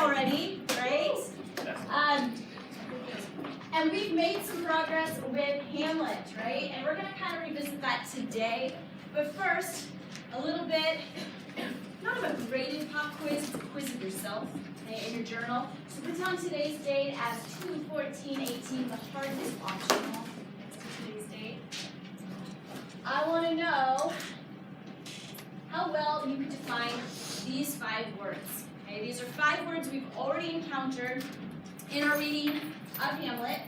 already, right? And we've made some progress with Hamlet, right? And we're going to kind of revisit that today. But first, a little bit, not of a graded pop quiz, it's a quiz of yourself in your journal. So put down today's date as 2/14/18. The heart is optional. That's today's date. I want to know how well you can define these 5 words. Okay, these are 5 words we've already encountered in our reading of Hamlet.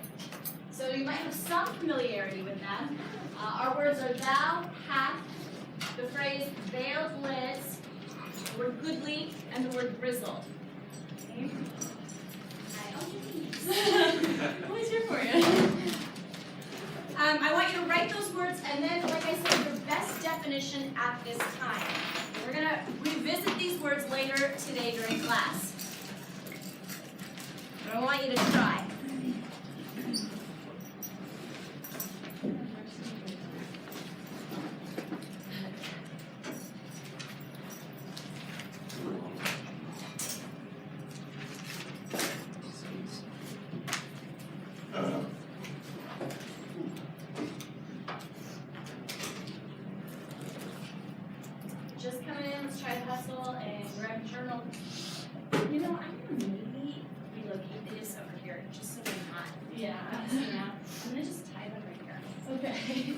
So you might have some familiarity with them. Our words are thou, hath, the phrase veiled lids, the word goodly, and the word grizzled. Okay? I'm always here for you. I want you to write those words and then, like I said, your best definition at this time. We're going to revisit these words later today during class. But I want you to try. Just coming in, let's try to hustle and grab a journal. You know, I'm going to maybe relocate this over here just so they're not. Yeah. I'm going to just tie them right here. Okay.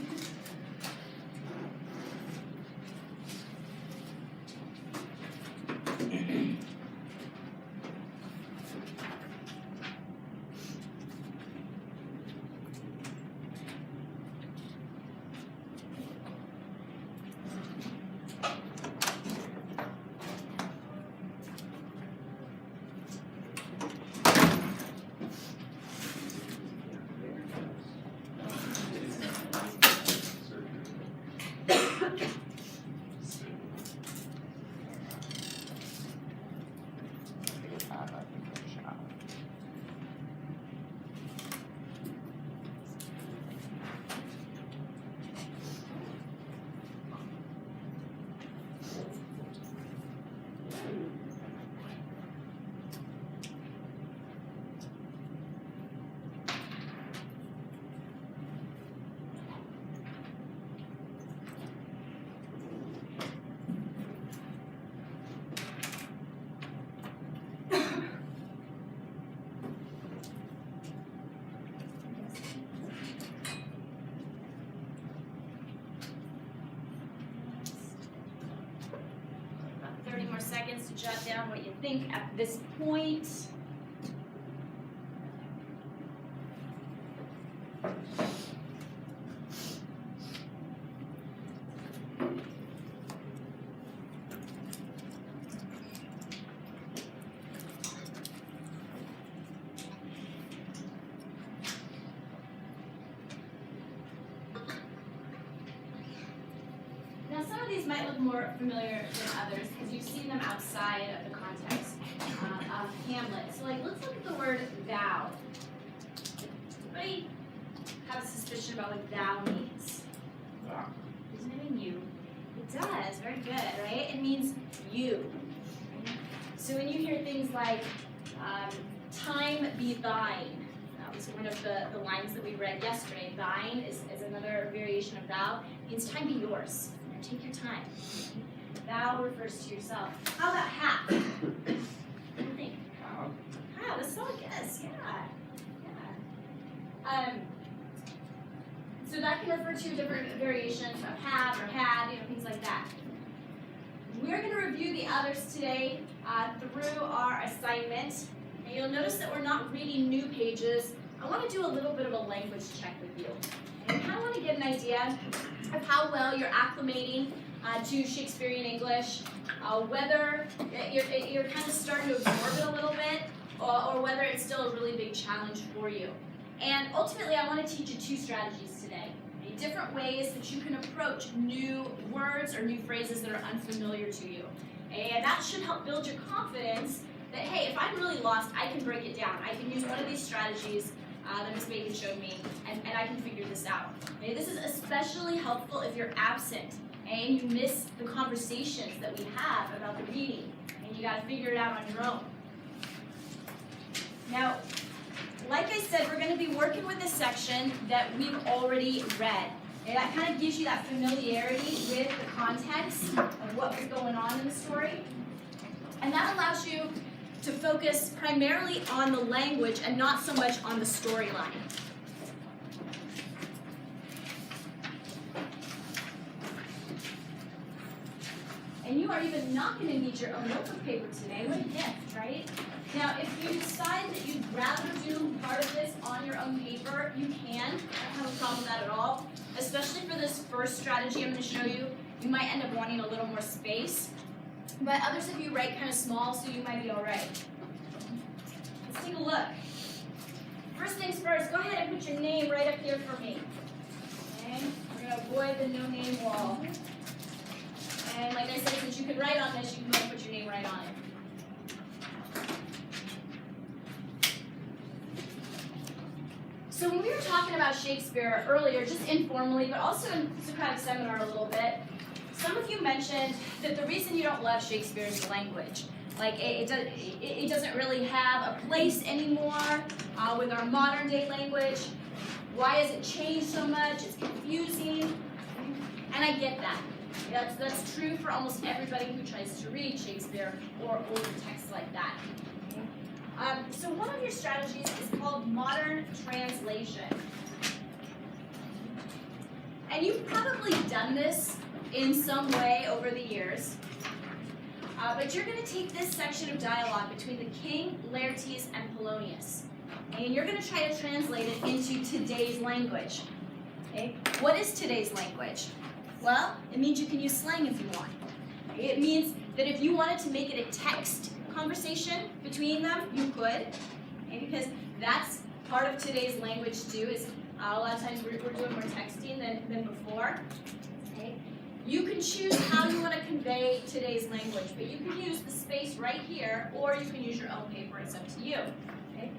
Seconds to jot down what you think at this point. Now, some of these might look more familiar than others because you've seen them outside of the context of Hamlet. So, like, let's look at the word thou. Anybody have a suspicion about what thou means? Doesn't it mean you? It does. Very good, right? It means you. So when you hear things like time be thine, that was one of the lines that we read yesterday. Thine is another variation of thou. It means time be yours. Take your time. Thou refers to yourself. How about hath? What do you think? Hath. That's solid guess. Yeah. So that can refer to different variations of have or had, things like that. We're going to review the others today through our assignment. And you'll notice that we're not reading new pages. I want to do a little bit of a language check with you. And I kind of want to get an idea of how well you're acclimating to Shakespearean English, whether you're kind of starting to absorb it a little bit, or whether it's still a really big challenge for you. And ultimately, I want to teach you 2 strategies today. Different ways that you can approach new words or new phrases that are unfamiliar to you. And that should help build your confidence that, hey, if I'm really lost, I can break it down. I can use one of these strategies that Ms. Bacon showed me, and I can figure this out. Okay, this is especially helpful if you're absent and you miss the conversations that we have about the reading, and you got to figure it out on your own. said, we're going to be working with a section that we've already read. And that kind of gives you that familiarity with the context of what was going on in the story. And that allows you to focus primarily on the language and not so much on the storyline. And you are even not going to need your own notebook paper today. What a gift, right? Now, if you decide that you'd rather do part of this on your own paper, you can. I don't have a problem with that at all. Especially for this first strategy I'm going to show you, you might end up wanting a little more space. But others of you write kind of small, so you might be all right. Let's take a look. First things first, go ahead and put your name right up here for me. Okay? We're going to avoid the no-name wall. And like I said, since you can write on this, you can go and put your name right on it. So when we were talking about Shakespeare earlier, just informally, but also in Socratic Seminar a little bit, some of you mentioned that the reason you don't love Shakespeare is the language. Like it doesn't really have a place anymore with our modern day language. Why has it changed so much? It's confusing. And I get that. That's true for almost everybody who tries to read Shakespeare or older texts like that. So one of your strategies is called modern translation. And you've probably done this in some way over the years. But you're going to take this section of dialogue between the king, Laertes, and Polonius. And you're going to try to translate it into today's language. Okay? What is today's language? Well, it means you can use slang if you want. It means that if you wanted to make it a text conversation between them, you could. Okay? Because that's part of today's language too, is a lot of times we're doing more texting than before. Okay? You can choose how you want to convey today's language, but you can use the space right here, or you can use your own paper. It's up to you. Okay?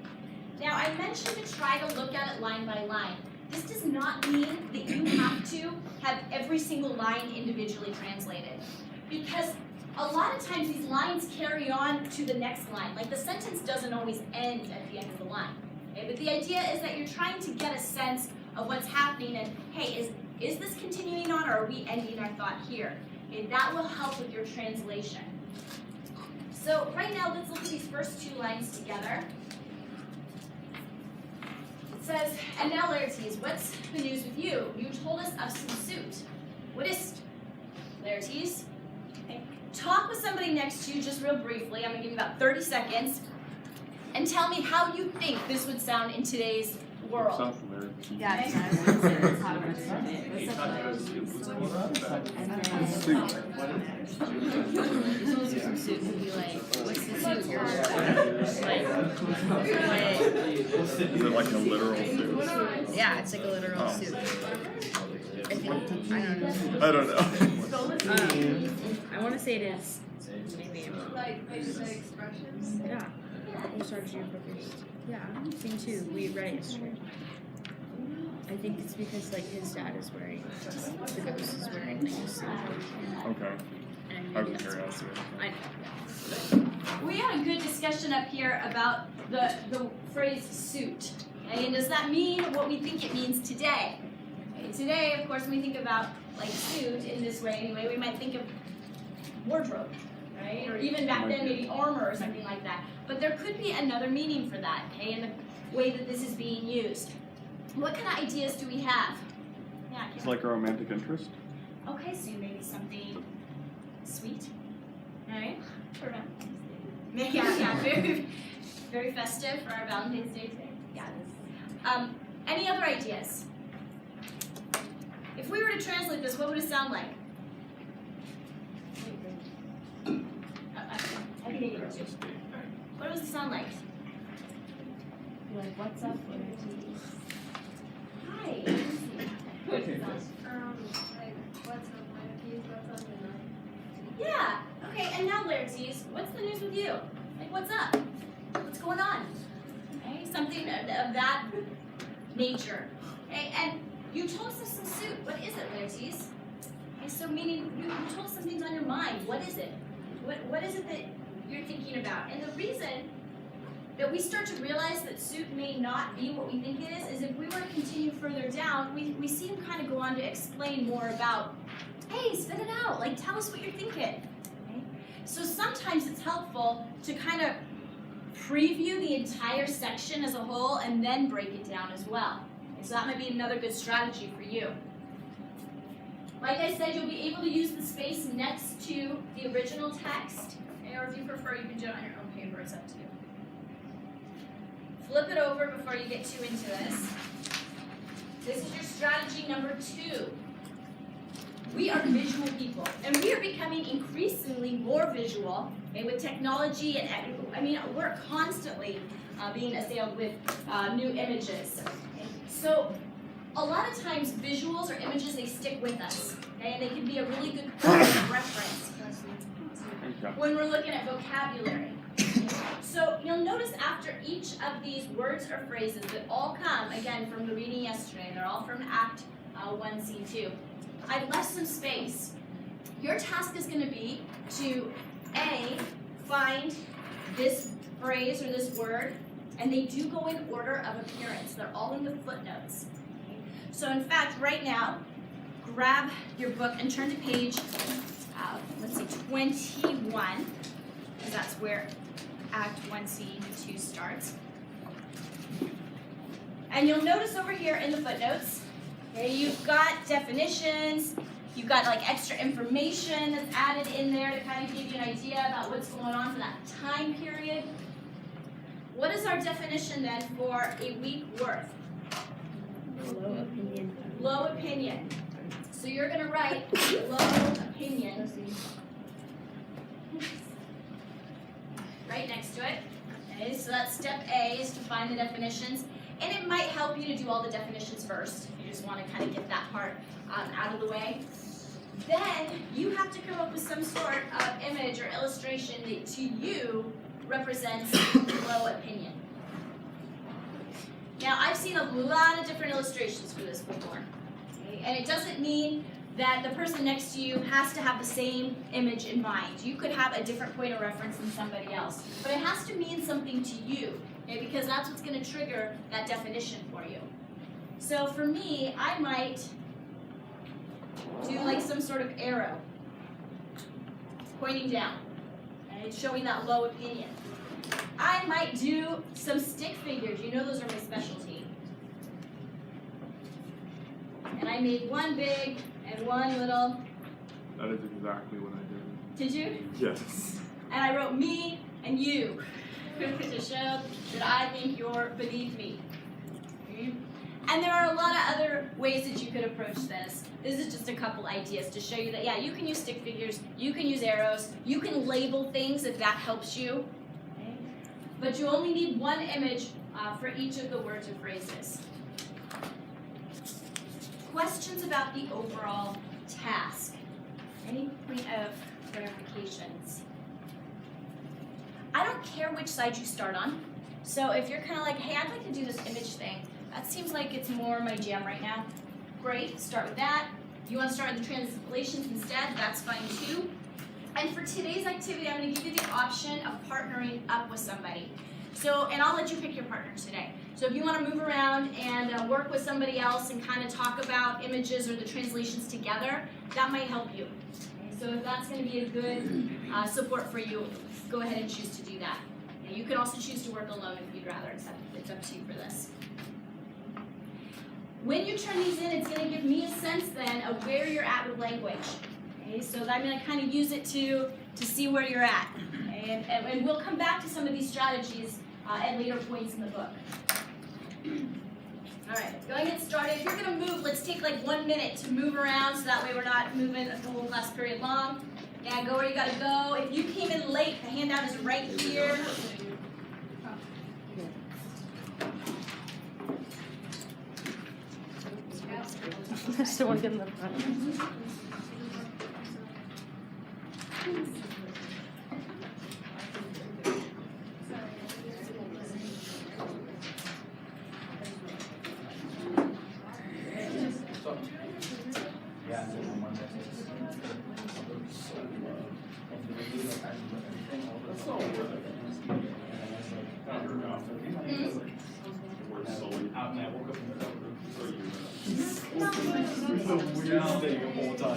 Now, I mentioned to try to look at it line by line. This does not mean that you have to have every single line individually translated, because a lot of times these lines carry on to the next line. Like the sentence doesn't always end at the end of the line. Okay? But the idea is that you're trying to get a sense of what's happening and, hey, is this continuing on, or are we ending our thought here? Okay? That will help with your translation. So right now, let's look at these first two lines together. It says, and now Laertes, what's the news with you? You told us of some suit. What is Laertes? Okay. Talk with somebody next to you just real briefly. I'm going to give you about 30 seconds. And tell me how you think this would sound in today's world. Yeah, okay. Suit would be like, what's the suit you're Is it like a literal suit? Yeah, it's like a literal suit. I don't know. I want to say it is. Maybe. Like expressions? Yeah. We'll start you first. Yeah, me too. We read it yesterday. I think it's because like his dad is wearing, the ghost is wearing like a suit. Okay. And I maybe was that's curious. I know. We had a good discussion up here about the phrase suit. Okay? And does that mean what we think it means today? Okay, today, of course, when we think about like suit in this way anyway, we might think of wardrobe, right? Or even back then, maybe armor or something like that. But there could be another meaning for that, okay, in the way that this is being used. What kind of ideas do we have? Yeah, It's like a romantic interest. okay, so maybe something sweet, all right? For Valentine's Day. Yeah, very, very festive for our Valentine's Day today. Yeah. Any other ideas? If we were to translate this, what would it sound like? I can hear you. What does it sound like? Like, what's up, Laertes? Hi. Like, what's up, Laertes? What's up, Yeah. Okay, and now Laertes, what's the news with you? Like, what's up? What's going on? Okay, something of that nature. Okay, and you told us of some suit. What is it, Laertes? Okay, so meaning you told us something's on your mind. What is it? What is it that you're thinking about? And the reason that we start to realize that soup may not be what we think it is if we were to continue further down, we see him kind of go on to explain more about, hey, spit it out, like tell us what you're thinking. Okay? So sometimes it's helpful to kind of preview the entire section as a whole and then break it down as well. Okay? So that might be another good strategy for you. Like I said, you'll be able to use the space next to the original text, okay? Or if you prefer, you can do it on your own paper, it's up to you. Flip it over before you get too into this. This is your strategy number 2. We are visual people, and we are becoming increasingly more visual, okay, with technology, and I mean, we're constantly being assailed with new images. Okay? So a lot of times visuals or images, they stick with us, okay, and they can be a really good point of reference when we're looking at vocabulary. So you'll notice after each of these words or phrases that all come, again, from the reading yesterday, they're all from Act 1, Scene 2. I've left some space. Your task is going to be to A, find this phrase or this word, and they do go in order of appearance. They're all in the footnotes. Okay? So in fact, right now, grab your book and turn to page, 21, because that's where Act 1, Scene 2 starts. And you'll notice over here in the footnotes, okay, you've got definitions, you've got like extra information that's added in there to kind of give you an idea about what's going on for that time period. What is our definition then for a week worth? Low opinion. Low opinion. So you're going to write low opinion right next to it. Okay, so that's step A, is to find the definitions. And it might help you to do all the definitions first. You just want to kind of get that part out of the way. Then you have to come up with some sort of image or illustration that to you represents low opinion. Now, I've seen a lot of different illustrations for this before. Okay? And it doesn't mean that the person next to you has to have the same image in mind. You could have a different point of reference than somebody else. But it has to mean something to you, okay? Because that's what's going to trigger that definition for you. So for me, I might do like some sort of arrow pointing down, okay? Showing that low opinion. I might do some stick figures. You know those are my specialty. And I made one big and one little. That is exactly what I did. Did you? Yes. And I wrote me and you to show that I think you're beneath me. Okay? And there are a lot of other ways that you could approach this. This is just a couple ideas to show you that, yeah, you can use stick figures, you can use arrows, you can label things if that helps you. Okay? But you only need one image for each of the words or phrases. Questions about the overall task? Any point of clarifications? I don't care which side you start on. So if you're kind of like, hey, I'd like to do this image thing, that seems like it's more my jam right now. Great, start with that. You want to start with the translations instead, that's fine too. And for today's activity, I'm going to give you the option of partnering up with somebody. So, and I'll let you pick your partner today. So if you want to move around and work with somebody else and kind of talk about images or the translations together, that might help you. Okay, so if that's going to be a good support for you, go ahead and choose to do that. Okay, you can also choose to work alone if you'd rather. It's up to you for this. When you turn these in, it's going to give me a sense then of where you're at with language. Okay, so I'm going to kind of use it to see where you're at. Okay, and we'll come back to some of these strategies at later points in the book. All right, let's go ahead and get started. If you're going to move, let's take like 1 minute to move around so that way we're not moving the whole class period long. Yeah, go where you got to go. If you came in late, the handout is right here. I still want to get in the front.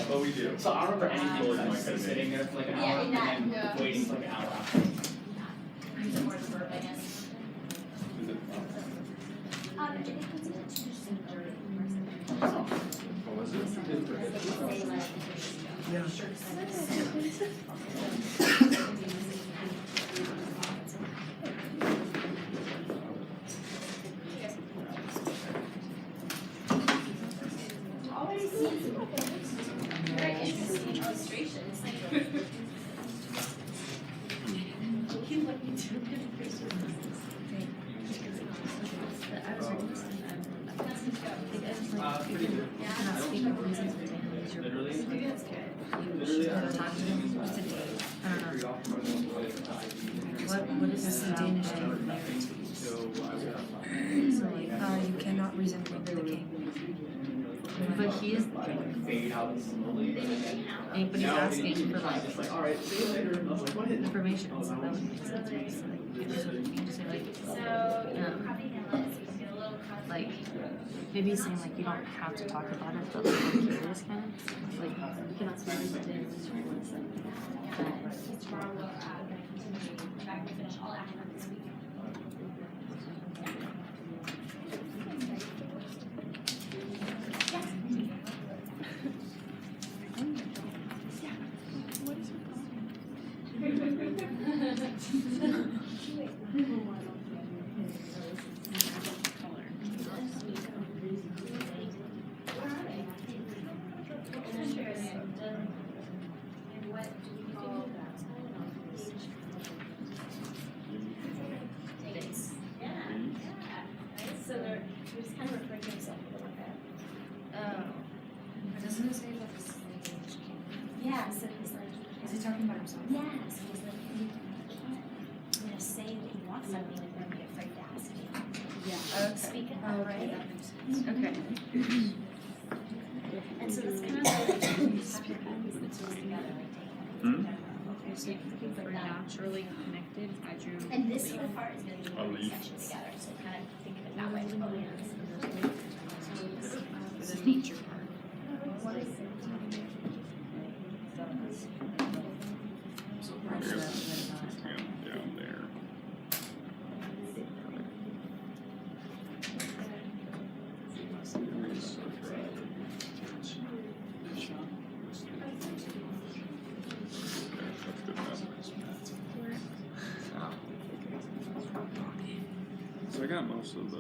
But we do. So I remember anything like sitting there for like an Yeah, hour in and that- then yeah. waiting for like an hour after. Use it more as a verb, I guess. Is it? It includes it to just in dirty. What was it? Already seen some very interesting illustrations. Pretty good. Literally. What is this in Danish So like, you cannot resent the king. But he is, Fade out slowly. but he's asking for like It's like, alright, see you later. And I was like, what? information, so that would make sense. Like, you can just say like, So, copy that, so you can get a little cross. like, maybe he's saying like you don't have to talk about it, but like I'm curious kind of. Like, you cannot speak to the Danish. Tomorrow we'll, continue, back to finish all action this week. So they're just kind of referring to himself a little bit. Oh. Doesn't it say about this Danish king? Yeah, so he's like. Is he talking about himself? Yeah, so he's like, you can't, say that you want something and then be afraid to ask you. Yeah. Okay. Speak it Oh, up, okay, right? that makes sense. Okay. And so it's kind of like, you have your hands the two together, like Hmm? Okay, so we're naturally connected as you. And this little part is going to be A one leaf. section together, so kind of think of it that way. Oh, yeah. For the nature part. Yeah, down there. So I got most of the.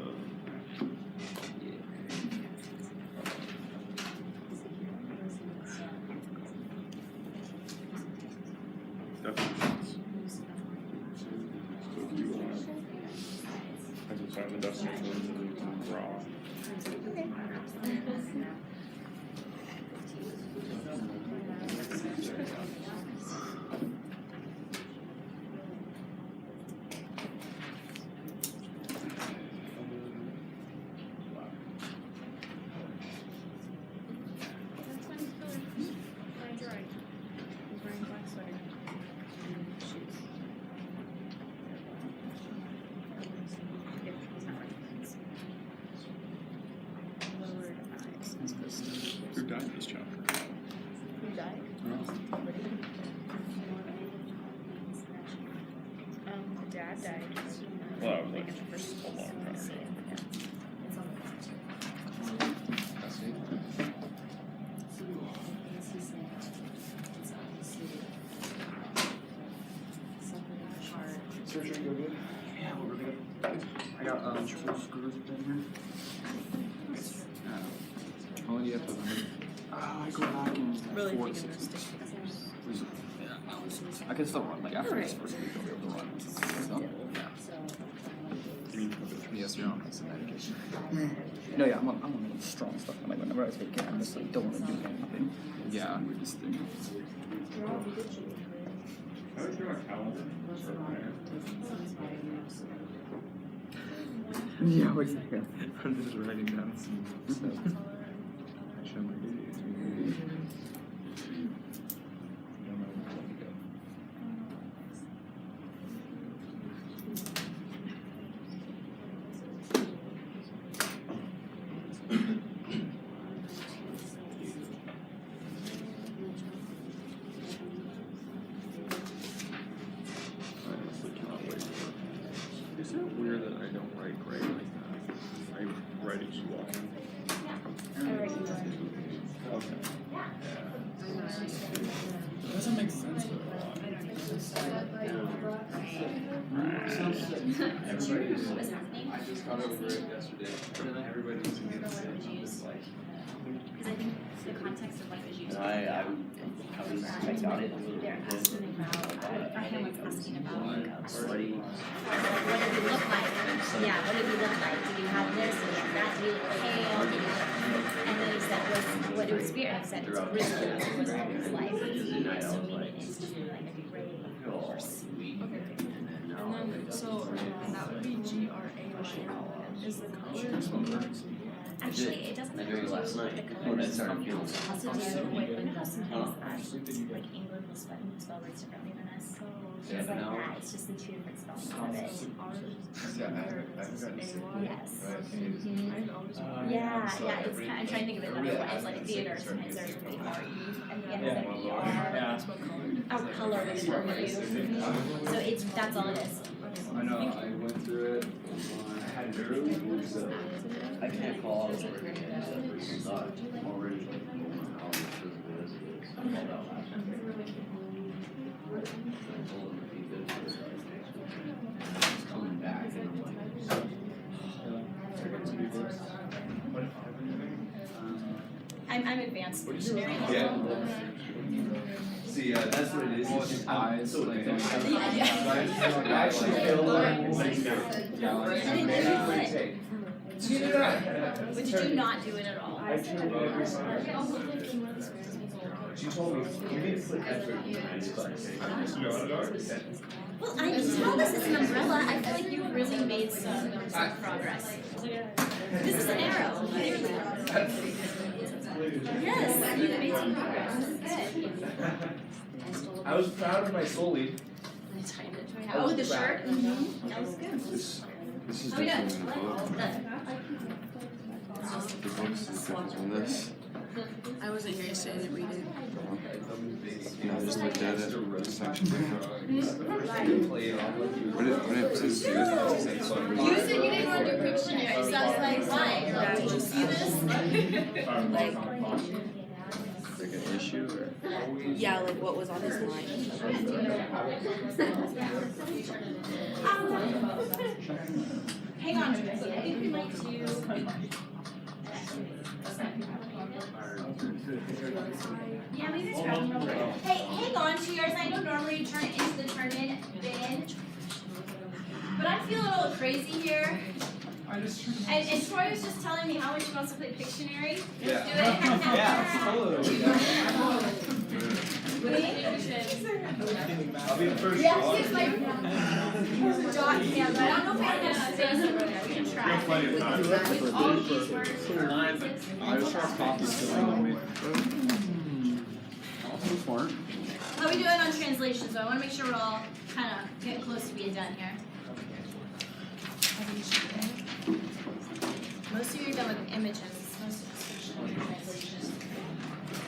Definitions. So if you want, I can find the definitions and you can draw. He's wearing black sweater. And shoes. Yep, he's not wearing pants. Lowered eyes. That's supposed to. Who died this chapter? Who died? The dad died. Well, I was Like like, in the first a long time ago. Yeah. It's on Surgery go good? Yeah, we're really good. I got triple screws in here. How long do you have to remember? I go back in really 4 to thinking 6 those weeks. stick Yeah, I can still run. Like after this first week, I'll be able to run. So, yeah. You mean for the Yes, you're on some medication. No, yeah, I'm on strong stuff. Like whenever I take it, I'm just like don't want to do anything. Yeah. We just think. I looked through my calendar. Yeah, wait a second. I'm just writing down some stuff. Show my I honestly cannot wait for. Is it weird that I don't write great like that? I write it too often. I write you one. Okay. It doesn't make sense for a lot. What was happening? I just got over it yesterday. Everybody was against it. I'm just like, Because I think the context of language use. I got it. They're asking about, our hand was asking about like a Sweaty. what did he look like? Yeah, what did he look like? Did he have this? Did he have that? Did he look pale? Did he look... And then he said, what it was spirit? I said, it's grizzly. It was all his life. So meaning it's to be like a gray horse. And then, so, and that would be GRA. Is the color? Actually, it doesn't I have drank to last do night. with the When I colors. started feeling It has to do with, you know how sometimes like England will spell words differently than us? Yeah, It's like no. that, it's just the two different spellings of it. Yeah, I haven't gotten sick. Yes. Right. Yeah, yeah, it's kind, I'm trying to think of it another way, it's like theater, sometimes there's an E-R-E at the end of the E-R. Yeah. Our color was from you. So it's, that's all it is. I know, I went through it. I had it early, so. I can't call all of it. It's not already. It's coming back. I'm advanced dictionary. Yeah. See, that's what it is. It's just eyes. So like, I actually feel like. Yeah, like. I didn't do it. Take. But did you not do it at all? I turned every time. She told me, you need to put effort in it. Well, I can tell this is an umbrella, I feel like you really made some progress. This is an arrow, clearly. Yes, you made some progress, this is good. I was proud of my soul lead. Oh, the shirt? Mm-hmm. That was good. This is How we doing? different than the book. Good. The book's different than this. I wasn't here yesterday, I didn't read it. Yeah, I just looked at it. It's section different. Play it off like you What it says here. You said you didn't want to do Pictionary, so I was like, why? Did you see this? Like an issue or? Yeah, like what was on his mind. Hang on, Tracy, I think we might do. Yeah, maybe it's probably real quick. Hey, hang on to yours. I know normally you turn it into the turn-in bin, but I'm feeling a little crazy here. And Troy was just telling me how much he wants to play Pictionary. Yeah. Do it. Yeah, totally. I'll be the first. Yeah, here's my dot cam, but I don't know if I have space over there. We can try. Plenty of time. With all these words. I was trying to copy something. How we doing on translations though? I want to make sure we're all kind of getting close to being done here. Most of you are done with images. Most of you are translations.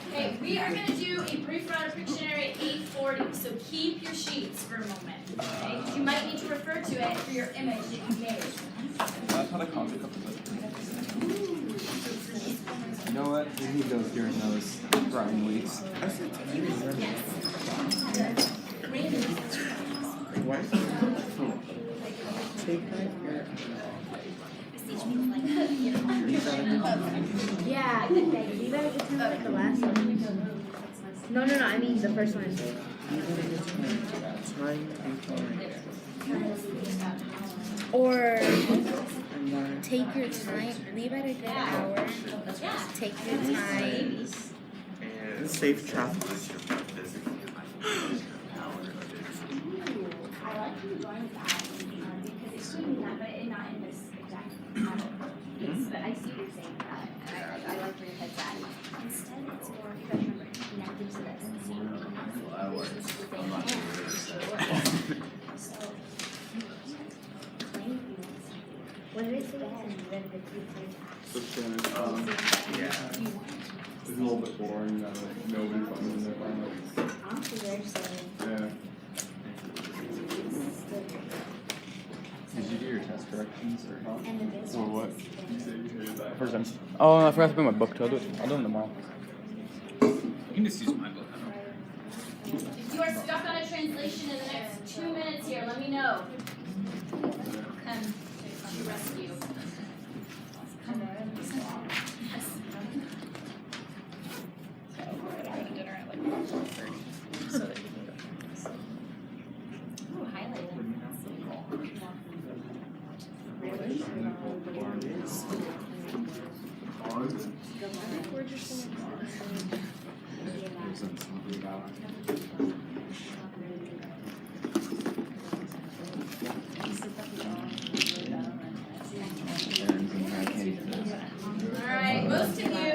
Okay, we are going to do a brief round of Pictionary at 8:40, so keep your sheets for a moment. Okay, you might need to refer to it for your image that you made. I've had a coffee cup of You know what? We need those during those grind weeks. Yes. Why? Take that here. Yeah, you better get to like the last one. No, I mean the first one. Or take your time, leave at a good hour. Take your time. Safe traffic. I like you going with that because it's doing that, but not in this exact model. But I see what you're saying about it, and I like where your head's at. Instead, it's more, you gotta remember, connected to that same I'm not sure. So, playing Just gonna, Yeah. it's a little bit boring now that nobody comes in there finally. Yeah. Did you do your test corrections or? Or what? You say you hated that. First time. Oh, I forgot to bring my book too. I'll do them tomorrow. You can just use my book. If you are stuck on a translation in the next 2 minutes here, let me know. Come to your rescue. Yes. Dinner at like 4:30, so that you can go. Ooh, highlighted. Alright, most of you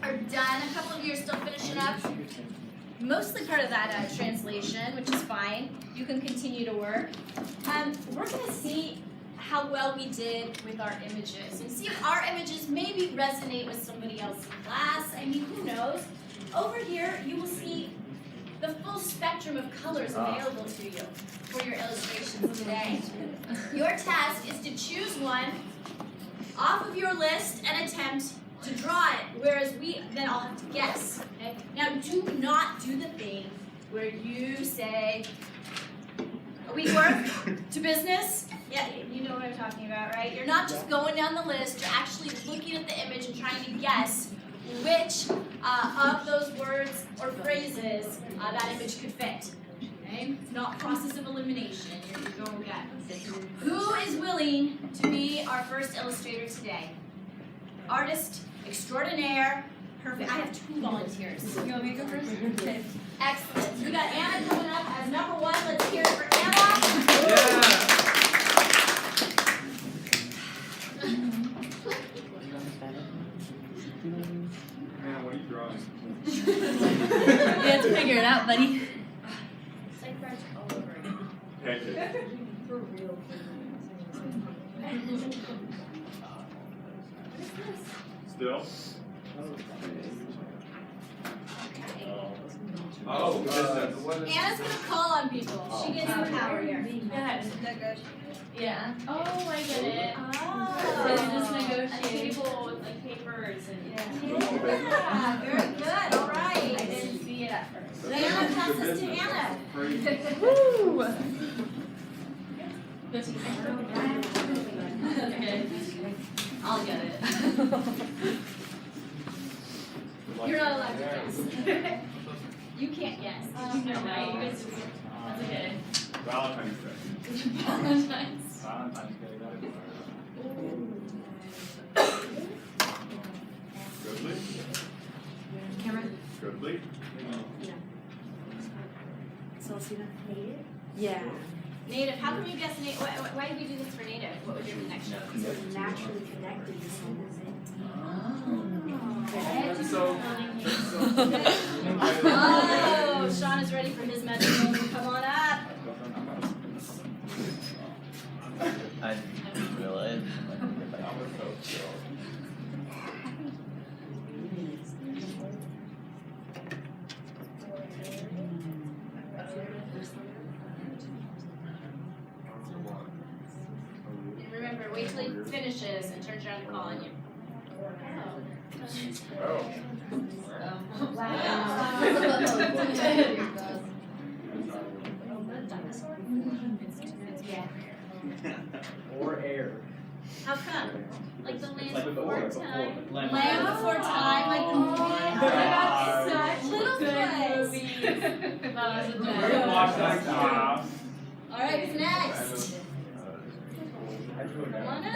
are done. A couple of you are still finishing up. Mostly part of that translation, which is fine. You can continue to work. We're going to see how well we did with our images and see if our images maybe resonate with somebody else in class. I mean, who knows? Over here, you will see the full spectrum of colors available to you for your illustrations today. Your task is to choose one off of your list and attempt to draw it, whereas we then all have to guess. Okay? Now, do not do the thing where you say, "Are we work to business?" Yeah, you know what I'm talking about, right? You're not just going down the list, you're actually looking at the image and trying to guess which of those words or phrases that image could fit. Okay? It's not process of elimination. You're going to get. Who is willing to be our first illustrator today? Artist extraordinaire. Perfect. I have 2 volunteers. You want me to go first? Okay. Excellent. We got Anna coming up as number 1. Let's hear it for Anna. Yeah. Man, what are you drawing? You have to figure it out, buddy. It's like French all over again. Pancake. For real. Still? Anna's gonna call on people. She gets the power here. Yeah. Oh, I get it. Oh. So you just negotiate. A table with like papers and. Yeah. Yeah, very good. All right. I didn't see it at first. Anna, pass this to Anna. Woo! Okay. I'll get it. You're not allowed to guess. You can't guess. You know, right? You guys, that's okay. Valentine's Day. Valentine's. Valentine's Day, Goodly? Cameron? Goodly? Yeah. Native. How can we guess native? Why did we do this for native? What was your connection? Naturally connected to something. Oh, Sean is ready for his magic moment. Come on up. I didn't realize. And remember, wait till he finishes and turns around to call on you. Oh. Or air. How come? Like the land Like before before, time. Land Land Before Time, like the movie. Such Little good place. movies. That was a We're gonna watch that class. All right, who's next? Come on up.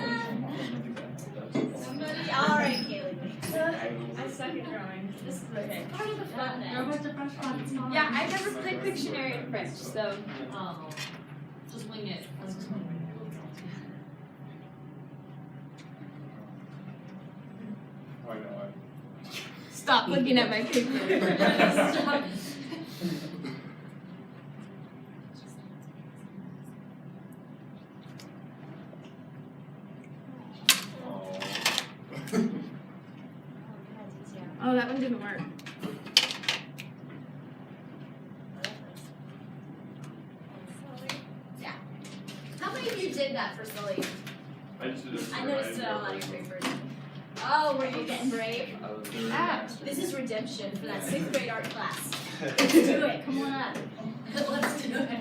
Somebody. All right, Kaylee. I suck at drawing. This is okay. Part of the fun then. Yeah, I never played Pictionary in French, so just wing it. I know. Stop looking at my picture. Stop. Oh, that one didn't work. Yeah. How many of you did that for Sully? I just did it. I noticed it all on your papers. Oh, were you getting brave? I was doing Ah, this is redemption for that 6th grade art class. Let's do it. Come on up. Let's do it.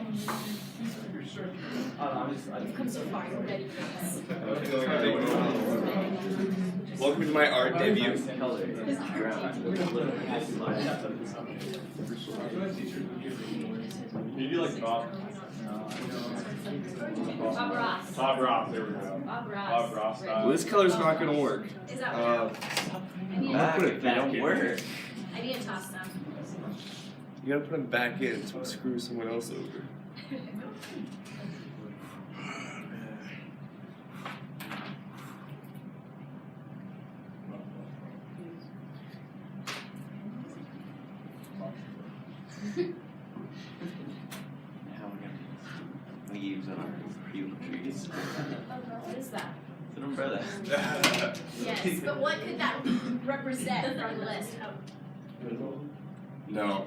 You've come so far. You're ready for this. Welcome to my art debut. Maybe like Bob. Bob Ross. Bob Ross, there we go. Bob Ross. Bob Ross Right. style. Well, this color's not gonna work. Is that Uh, what I need, I'll put it back in. I need to toss some. You gotta put them back in to screw someone else over. Now we're gonna leaves on our human trees. What is that? It's an umbrella. Yes, but what could that represent from the list? Oh, No.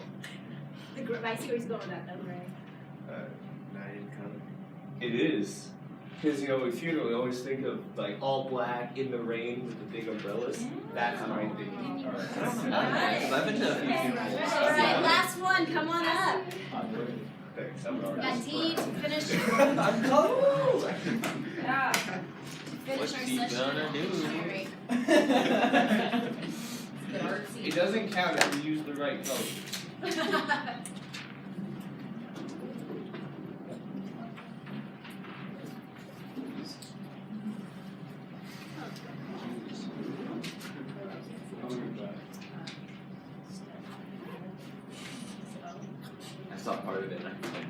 I see where he's going with that though, right? It is. Because, you know, with funeral, we always think of like all black in the rain with the big umbrellas. That's my thing. Alright. I've been to a few funerals. Alright, last one, come on up. Thanks. I'm We alright. got Dee to finish, I'm colorful. finish our What's he session. gonna do? Great. Good artsy. It doesn't count if you use the right color. I saw part of it and I was like,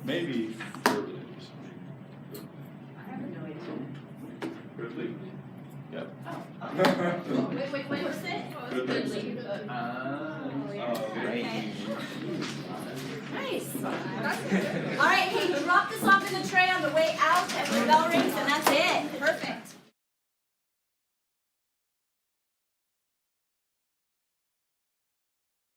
Maybe verbally. Ridley. Yep. Wait, what's it? What was Good. Goodly? great. Nice. Alright, hey, drop this off in the tray on the way out, and the bell rings, and that's it. Perfect.